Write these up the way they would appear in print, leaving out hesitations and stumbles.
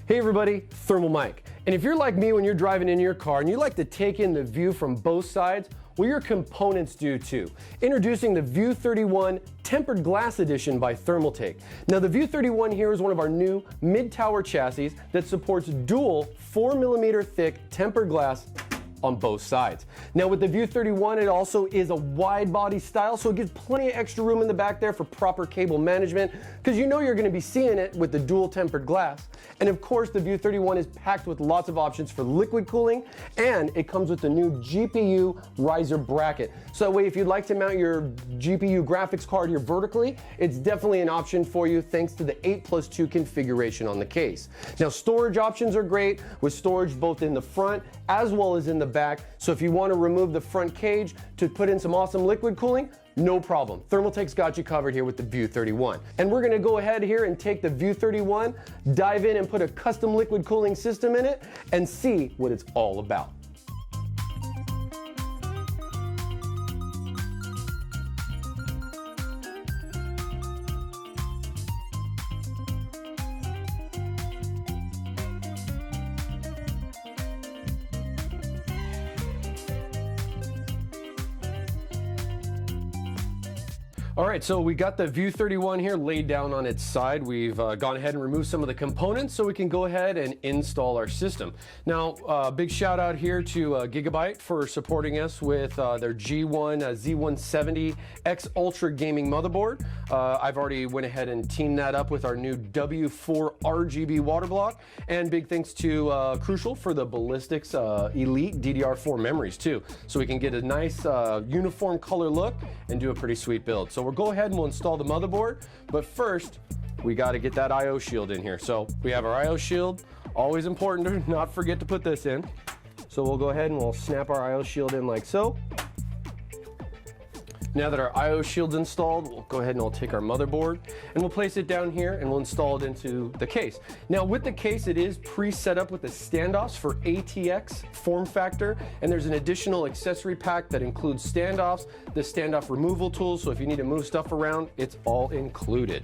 Hey everybody, Thermal Mike. And if you're like me when you're driving in your car and you like to take in the view from both sides, well, your components do too. Introducing the View 31 Tempered Glass Edition by Thermaltake. Now the View 31 here is one of our new mid-tower chassis that supports dual 4mm thick tempered glass on both sides. Now with the View 31, it also is a wide body style, so it gives plenty of extra room in the back there for proper cable management, because you know you're going to be seeing it with the dual tempered glass. And of course the View 31 is packed with lots of options for liquid cooling, and it comes with the new GPU riser bracket. So that way if you'd like to mount your GPU graphics card here vertically, it's definitely an option for you thanks to the 8+2 configuration on the case. Now storage options are great, with storage both in the front as well as in the back. So if you want to remove the front cage to put in some awesome liquid cooling, no problem. Thermaltake's got you covered here with the View 31. And we're gonna go ahead here and take the View 31, dive in and put a custom liquid cooling system in it and see what it's all about. All right, so we got the View 31 here laid down on its side. We've gone ahead and removed some of the components so we can go ahead and install our system. Now, big shout out here to Gigabyte for supporting us with their G1 Z170X Ultra gaming motherboard. I've already went ahead and teamed that up with our new W4 RGB water block. And big thanks to Crucial for the Ballistics Elite DDR4 memories too. So we can get a nice uniform color look and do a pretty sweet build. So we'll go ahead and we'll install the motherboard, but first we got to get that IO shield in here. So we have our IO shield, always important to not forget to put this in. So we'll go ahead and we'll snap our IO shield in like so. Now that our IO shield's installed, we'll go ahead and we'll take our motherboard and we'll place it down here and we'll install it into the case. Now with the case, it is pre-set up with the standoffs for ATX form factor, and there's an additional accessory pack that includes standoffs, the standoff removal tools, so if you need to move stuff around, it's all included.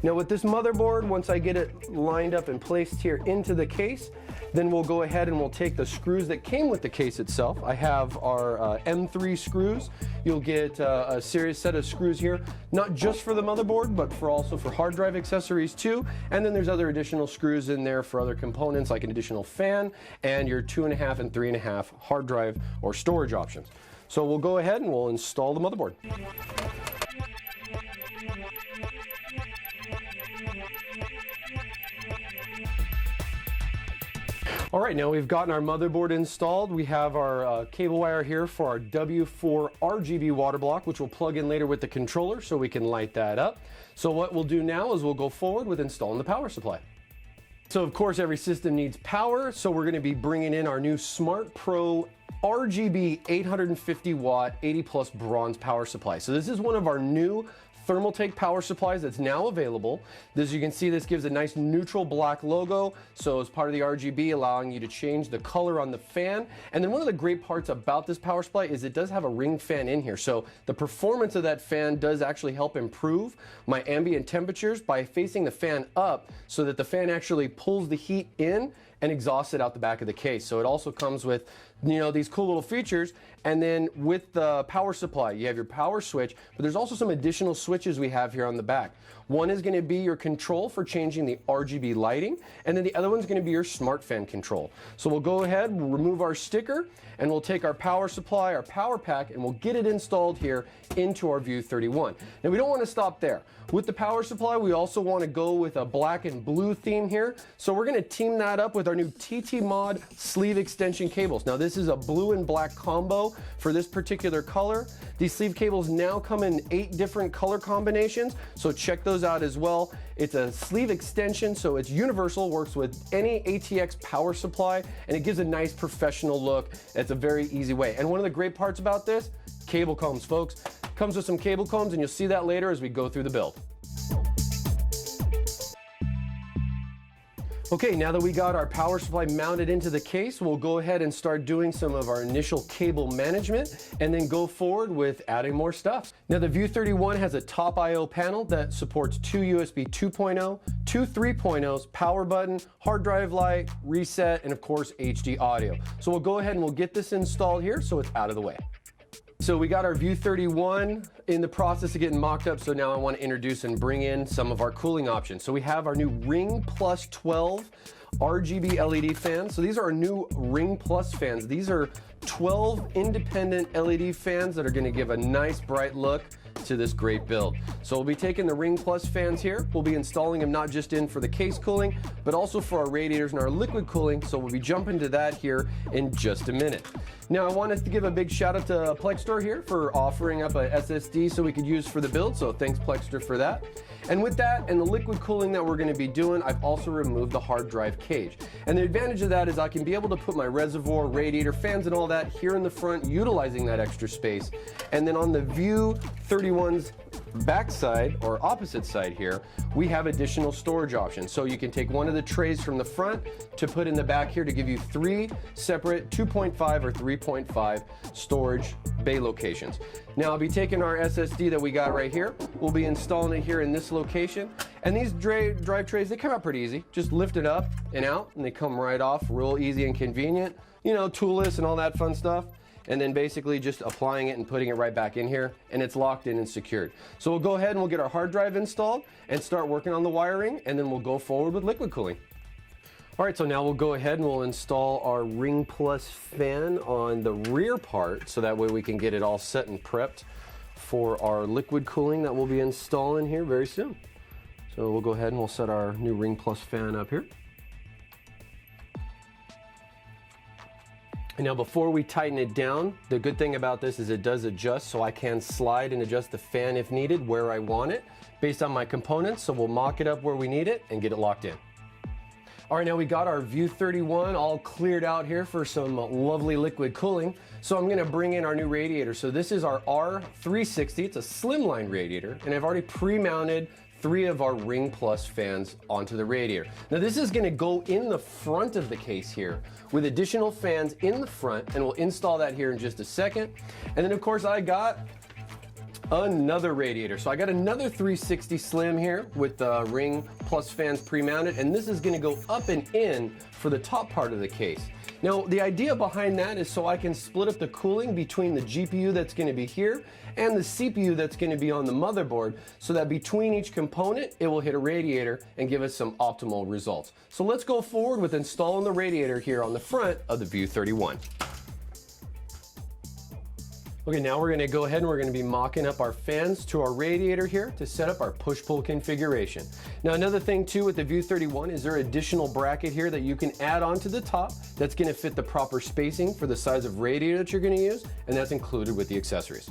Now with this motherboard, once I get it lined up and placed here into the case, then we'll go ahead and we'll take the screws that came with the case itself. I have our M3 screws. You'll get a serious set of screws here, not just for the motherboard, but also for hard drive accessories too. And then there's other additional screws in there for other components like an additional fan and your 2.5 and 3.5 hard drive or storage options. So we'll go ahead and we'll install the motherboard. All right, now we've gotten our motherboard installed. We have our cable wire here for our W4 RGB water block, which we'll plug in later with the controller so we can light that up. So what we'll do now is we'll go forward with installing the power supply. So of course, every system needs power, so we're gonna be bringing in our new Smart Pro RGB 850 watt 80+ bronze power supply. So this is one of our new Thermaltake power supplies that's now available. As you can see, this gives a nice neutral black logo, so as part of the RGB, allowing you to change the color on the fan. And then one of the great parts about this power supply is it does have a ring fan in here, so the performance of that fan does actually help improve my ambient temperatures by facing the fan up, so that the fan actually pulls the heat in and exhausts it out the back of the case. So it also comes with, you know, these cool little features. And then with the power supply, you have your power switch, but there's also some additional switches we have here on the back. One is going to be your control for changing the RGB lighting, and then the other one's going to be your smart fan control. So we'll go ahead, we'll remove our sticker, and we'll take our power supply, our power pack, and we'll get it installed here into our View 31. Now we don't want to stop there. With the power supply, we also want to go with a black and blue theme here. So we're going to team that up with our new TT Mod sleeve extension cables. Now this is a blue and black combo for this particular color. These sleeve cables now come in 8 different color combinations, so check those out as well. It's a sleeve extension, so it's universal, works with any ATX power supply, and it gives a nice professional look. It's a very easy way. And one of the great parts about this, cable combs, folks. Comes with some cable combs, and you'll see that later as we go through the build. Okay, now that we got our power supply mounted into the case, we'll go ahead and start doing some of our initial cable management and then go forward with adding more stuff. Now the View 31 has a top I/O panel that supports two USB 2.0, two 3.0s, power button, hard drive light, reset, and of course HD audio. So we'll go ahead and we'll get this installed here so it's out of the way. So we got our View 31 in the process of getting mocked up, so now I want to introduce and bring in some of our cooling options. So we have our new Ring Plus 12 RGB LED fans. So these are our new Ring Plus fans. These are 12 independent LED fans that are going to give a nice bright look to this great build. So we'll be taking the Ring Plus fans here. We'll be installing them not just in for the case cooling, but also for our radiators and our liquid cooling. So we'll be jumping to that here in just a minute. Now I wanted to give a big shout out to Plextor here for offering up a SSD so we could use for the build. So thanks Plextor for that. And with that and the liquid cooling that we're going to be doing, I've also removed the hard drive cage. And the advantage of that is I can be able to put my reservoir, radiator, fans and all that here in the front, utilizing that extra space. And then on the View 31's backside or opposite side here, we have additional storage options. So you can take one of the trays from the front to put in the back here to give you three separate 2.5 or 3.5 storage bay locations. Now I'll be taking our SSD that we got right here. We'll be installing it here in this location. And these drive trays, they come out pretty easy. Just lift it up and out and they come right off, real easy and convenient. You know, toolless and all that fun stuff. And then basically just applying it and putting it right back in here, and it's locked in and secured. So we'll go ahead and we'll get our hard drive installed and start working on the wiring, and then we'll go forward with liquid cooling. All right, so now we'll go ahead and we'll install our Ring Plus fan on the rear part, so that way we can get it all set and prepped for our liquid cooling that we'll be installing here very soon. So we'll go ahead and we'll set our new Ring Plus fan up here. And now before we tighten it down, the good thing about this is it does adjust, so I can slide and adjust the fan if needed where I want it based on my components. So we'll mock it up where we need it and get it locked in. All right, now we got our View 31 all cleared out here for some lovely liquid cooling. So I'm gonna bring in our new radiator. So this is our R360, it's a slimline radiator, and I've already pre-mounted 3 of our Ring Plus fans onto the radiator. Now this is gonna go in the front of the case here with additional fans in the front, and we'll install that here in just a second. And then of course I got another radiator. So I got another 360 Slim here with the Ring Plus fans pre-mounted, and this is gonna go up and in for the top part of the case. Now the idea behind that is so I can split up the cooling between the GPU that's going to be here and the CPU that's going to be on the motherboard, so that between each component it will hit a radiator and give us some optimal results. So let's go forward with installing the radiator here on the front of the View 31. Okay, now we're going to go ahead and we're going to be mocking up our fans to our radiator here to set up our push-pull configuration. Now another thing too with the View 31 is there an additional bracket here that you can add onto the top that's going to fit the proper spacing for the size of radiator that you're going to use, and that's included with the accessories.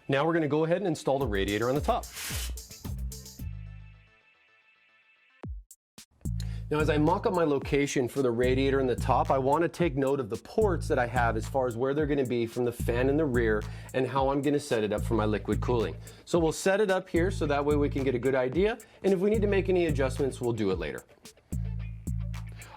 Now we're going to go ahead and install the radiator on the top. Now as I mock up my location for the radiator in the top, I want to take note of the ports that I have as far as where they're going to be from the fan in the rear and how I'm going to set it up for my liquid cooling. So we'll set it up here so that way we can get a good idea, and if we need to make any adjustments, we'll do it later.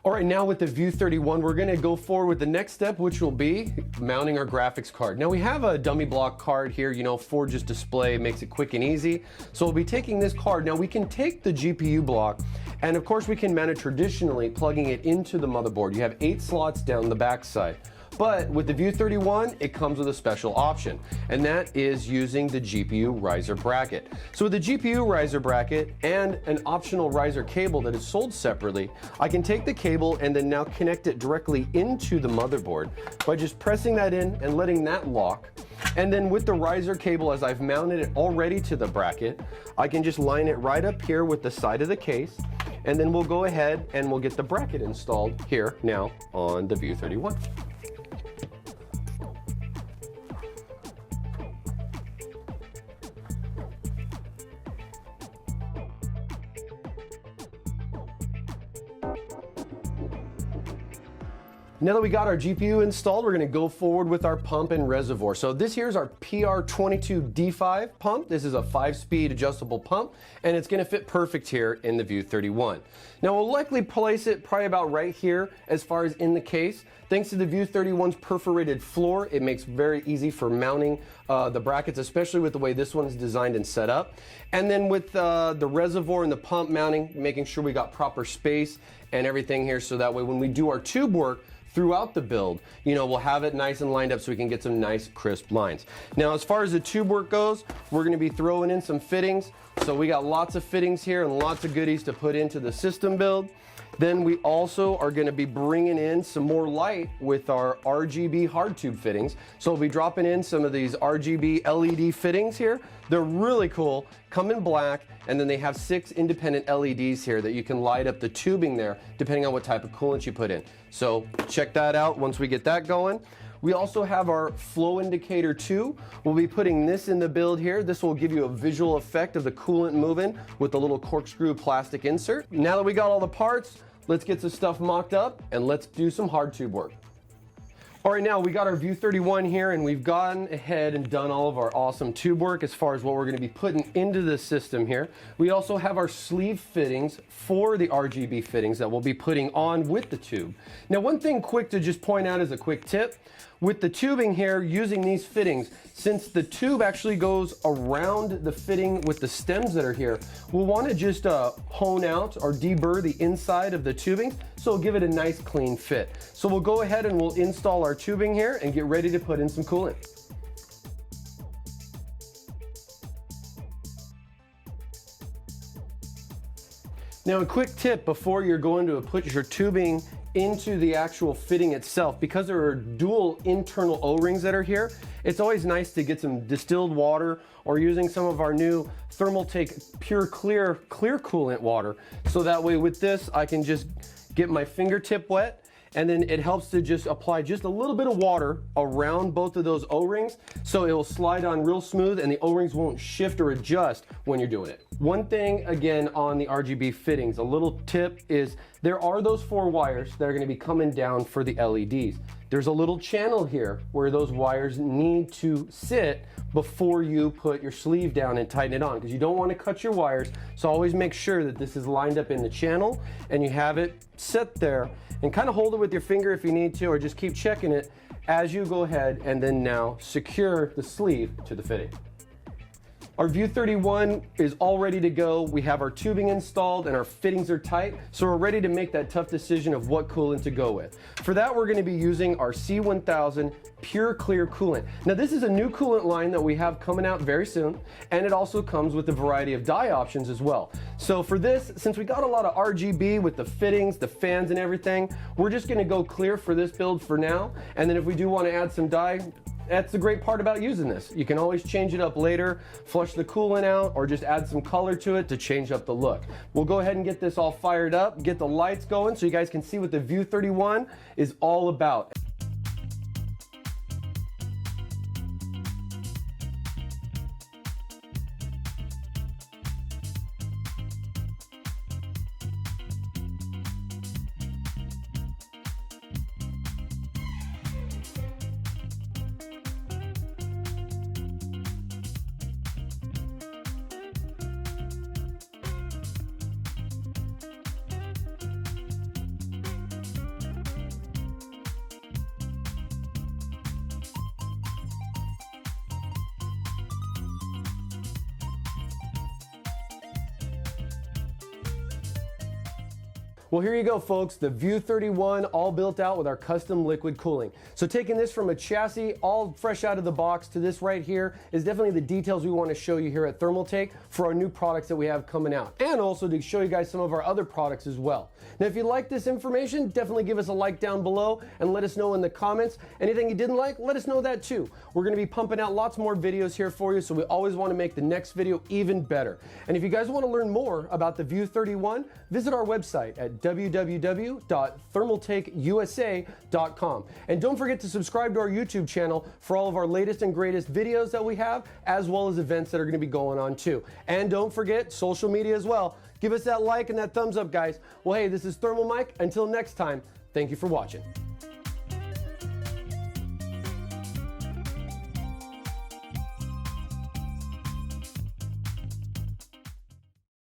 All right, now with the View 31, we're gonna go forward with the next step, which will be mounting our graphics card. Now we have a dummy block card here, you know, for just display, makes it quick and easy. So we'll be taking this card. Now we can take the GPU block, and of course we can mount it traditionally, plugging it into the motherboard. You have 8 slots down the back side. But with the View 31, it comes with a special option, and that is using the GPU riser bracket. So with the GPU riser bracket and an optional riser cable that is sold separately, I can take the cable and then now connect it directly into the motherboard by just pressing that in and letting that lock. And then with the riser cable, as I've mounted it already to the bracket, I can just line it right up here with the side of the case, and then we'll go ahead and we'll get the bracket installed here now on the View 31. Now that we got our GPU installed, we're gonna go forward with our pump and reservoir. So this here's our PR22D5 pump. This is a 5-speed adjustable pump, and it's gonna fit perfect here in the View 31. Now we'll likely place it probably about right here as far as in the case. Thanks to the View 31's perforated floor, it makes very easy for mounting the brackets, especially with the way this one's designed and set up. And then with the reservoir and the pump mounting, making sure we got proper space and everything here, so that way when we do our tube work throughout the build, you know, we'll have it nice and lined up so we can get some nice crisp lines. Now, as far as the tube work goes, we're gonna be throwing in some fittings. So we got lots of fittings here and lots of goodies to put into the system build. Then we also are gonna be bringing in some more light with our RGB hard tube fittings. So we'll be dropping in some of these RGB LED fittings here. They're really cool, come in black, and then they have 6 independent LEDs here that you can light up the tubing there depending on what type of coolant you put in. So check that out once we get that going. We also have our flow indicator too. We'll be putting this in the build here. This will give you a visual effect of the coolant moving with the little corkscrew plastic insert. Now that we got all the parts, let's get some stuff mocked up and let's do some hard tube work. All right, now we got our View 31 here, and we've gone ahead and done all of our awesome tube work as far as what we're going to be putting into the system here. We also have our sleeve fittings for the RGB fittings that we'll be putting on with the tube. Now, one thing quick to just point out as a quick tip, with the tubing here, using these fittings, since the tube actually goes around the fitting with the stems that are here, we'll want to just hone out or deburr the inside of the tubing, so we'll give it a nice clean fit. So we'll go ahead and we'll install our tubing here and get ready to put in some coolant. Now, a quick tip before you're going to put your tubing into the actual fitting itself, because there are dual internal O-rings that are here, it's always nice to get some distilled water or using some of our new Thermaltake pure clear coolant water. So that way with this, I can just get my fingertip wet, and then it helps to just apply just a little bit of water around both of those O-rings, so it will slide on real smooth and the O-rings won't shift or adjust when you're doing it. One thing again on the RGB fittings, a little tip is there are those 4 wires that are going to be coming down for the LEDs. There's a little channel here where those wires need to sit before you put your sleeve down and tighten it on, because you don't want to cut your wires. So always make sure that this is lined up in the channel and you have it set there, and kind of hold it with your finger if you need to, or just keep checking it as you go ahead and then now secure the sleeve to the fitting. Our View 31 is all ready to go. We have our tubing installed and our fittings are tight, so we're ready to make that tough decision of what coolant to go with. For that, we're going to be using our C1000 Pure Clear coolant. Now, this is a new coolant line that we have coming out very soon, and it also comes with a variety of dye options as well. So for this, since we got a lot of RGB with the fittings, the fans and everything, we're just going to go clear for this build for now, and then if we do want to add some dye, that's the great part about using this. You can always change it up later, flush the coolant out, or just add some color to it to change up the look. We'll go ahead and get this all fired up, get the lights going so you guys can see what the View 31 is all about. Well, here you go, folks, the View 31 all built out with our custom liquid cooling. So taking this from a chassis all fresh out of the box to this right here is definitely the details we want to show you here at Thermaltake for our new products that we have coming out, and also to show you guys some of our other products as well. Now, if you like this information, definitely give us a like down below and let us know in the comments. Anything you didn't like, let us know that too. We're going to be pumping out lots more videos here for you, so we always want to make the next video even better. And if you guys want to learn more about the View 31, visit our website at www.thermaltakeusa.com. And don't forget to subscribe to our YouTube channel for all of our latest and greatest videos that we have, as well as events that are going to be going on too. And don't forget social media as well. Give us that like and that thumbs up, guys. Well, hey, this is Thermal Mike. Until next time, thank you for watching.